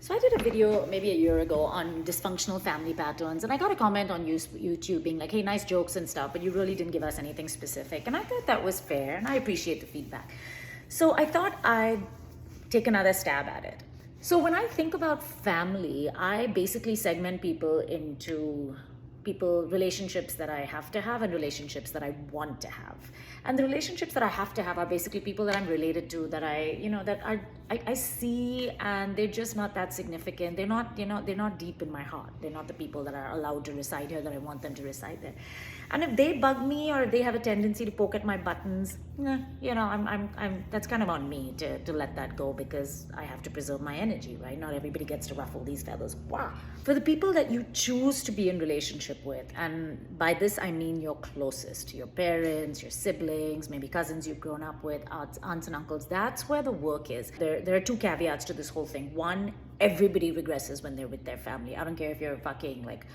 So I did a video maybe a year ago on dysfunctional family patterns, and I got a comment on YouTube being like, hey, nice jokes and stuff, but you really didn't give us anything specific. And I thought that was fair, and I appreciate the feedback. So I thought I'd take another stab at it. So when I think about family, I basically segment people into relationships that I have to have and relationships that I want to have. And the relationships that I have to have are basically people that I'm related to, that I see, and they're just not that significant. They're not deep in my heart. They're not the people that are allowed to reside here that I want them to reside there. And if they bug me or they have a tendency to poke at my buttons, that's kind of on me to let that go, because I have to preserve my energy, right? Not everybody gets to ruffle these feathers. Wow. For the people that you choose to be in relationship with, and by this I mean your closest, your parents, your siblings, maybe cousins you've grown up with, aunts and uncles, that's where the work is. There are two caveats to this whole thing. One, everybody regresses when they're with their family. I don't care if you're fucking like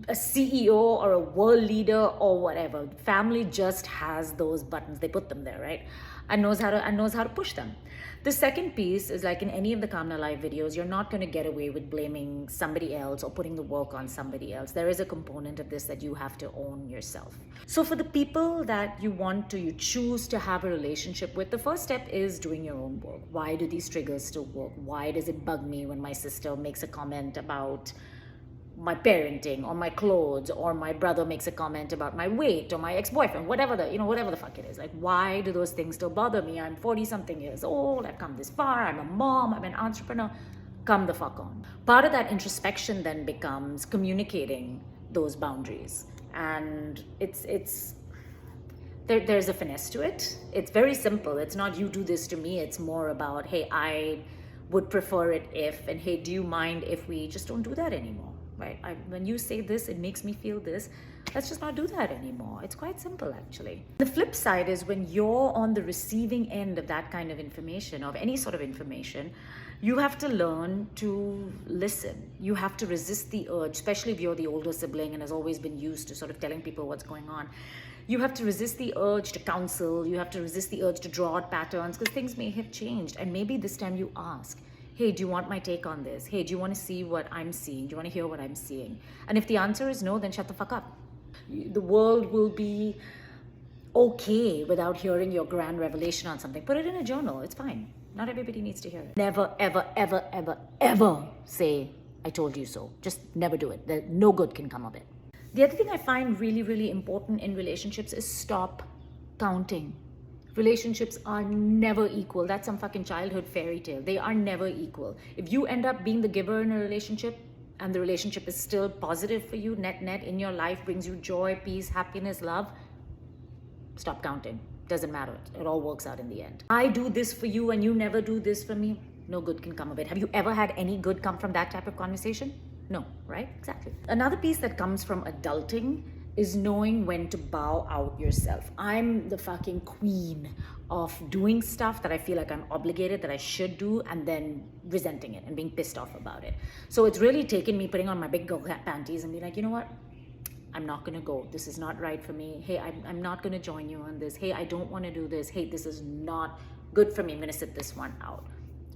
a CEO or a world leader or whatever. Family just has those buttons. They put them there, right? And knows how to push them. The second piece is, like in any of the Kamna Live videos, you're not going to get away with blaming somebody else or putting the work on somebody else. There is a component of this that you have to own yourself. So for the people that you choose to have a relationship with, the first step is doing your own work. Why do these triggers still work? Why does it bug me when my sister makes a comment about my parenting or my clothes, or my brother makes a comment about my weight, or my ex-boyfriend, whatever the fuck it is? Like, why do those things still bother me? I'm 40 something years old. I've come this far. I'm a mom. I'm an entrepreneur. Come the fuck on. Part of that introspection then becomes communicating those boundaries. And there's a finesse to it. It's very simple. It's not you do this to me. It's more about, hey, I would prefer it if, and hey, do you mind if we just don't do that anymore? Right? When you say this, it makes me feel this. Let's just not do that anymore. It's quite simple, actually. The flip side is when you're on the receiving end of that kind of information, of any sort of information, you have to learn to listen. You have to resist the urge, especially if you're the older sibling and has always been used to sort of telling people what's going on. You have to resist the urge to counsel. You have to resist the urge to draw out patterns, because things may have changed. And maybe this time you ask, hey, do you want my take on this? Hey, do you want to see what I'm seeing? Do you want to hear what I'm seeing? And if the answer is no, then shut the fuck up. The world will be okay without hearing your grand revelation on something. Put it in a journal. It's fine. Not everybody needs to hear it. Never, ever, ever, ever, ever say, I told you so. Just never do it. No good can come of it. The other thing I find really, really important in relationships is stop counting. Relationships are never equal. That's some fucking childhood fairy tale. They are never equal. If you end up being the giver in a relationship, and the relationship is still positive for you, net in your life, brings you joy, peace, happiness, love, stop counting. Doesn't matter. It all works out in the end. I do this for you and you never do this for me. No good can come of it. Have you ever had any good come from that type of conversation? No, right? Exactly. Another piece that comes from adulting is knowing when to bow out yourself. I'm the fucking queen of doing stuff that I feel like I'm obligated, that I should do, and then resenting it and being pissed off about it. So it's really taken me putting on my big girl panties and being like, you know what? I'm not gonna go. This is not right for me. Hey, I'm not gonna join you on this. Hey, I don't wanna do this. Hey, this is not good for me. I'm gonna sit this one out.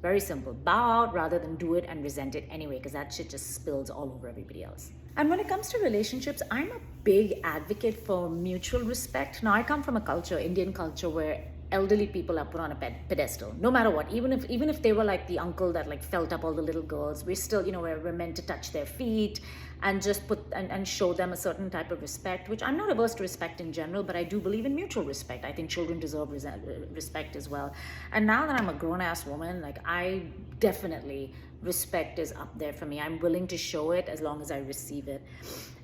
Very simple. Bow out rather than do it and resent it anyway, because that shit just spills all over everybody else. And when it comes to relationships, I'm a big advocate for mutual respect. Now, I come from a culture, Indian culture, where elderly people are put on a pedestal, no matter what. Even if they were like the uncle that like felt up all the little girls, we're still, we're meant to touch their feet and just put and show them a certain type of respect, which I'm not averse to respect in general, but I do believe in mutual respect. I think children deserve respect as well. And now that I'm a grown-ass woman, like, I definitely, respect is up there for me. I'm willing to show it as long as I receive it.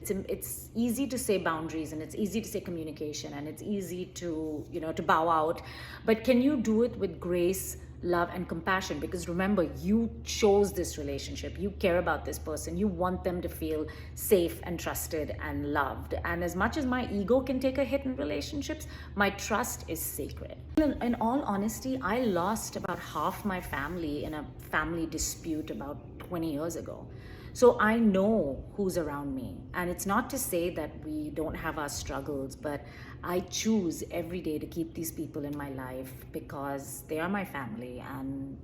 It's easy to say boundaries, and it's easy to say communication, and it's easy to, to bow out. But can you do it with grace, love, and compassion? Because remember, you chose this relationship. You care about this person. You want them to feel safe and trusted and loved. And as much as my ego can take a hit in relationships, my trust is sacred. In all honesty, I lost about half my family in a family dispute about 20 years ago. So I know who's around me. And it's not to say that we don't have our struggles, but I choose every day to keep these people in my life because they are my family and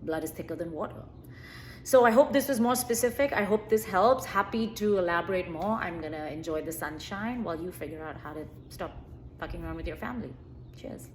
blood is thicker than water. So I hope this was more specific. I hope this helps. Happy to elaborate more. I'm going to enjoy the sunshine while you figure out how to stop fucking around with your family. Cheers.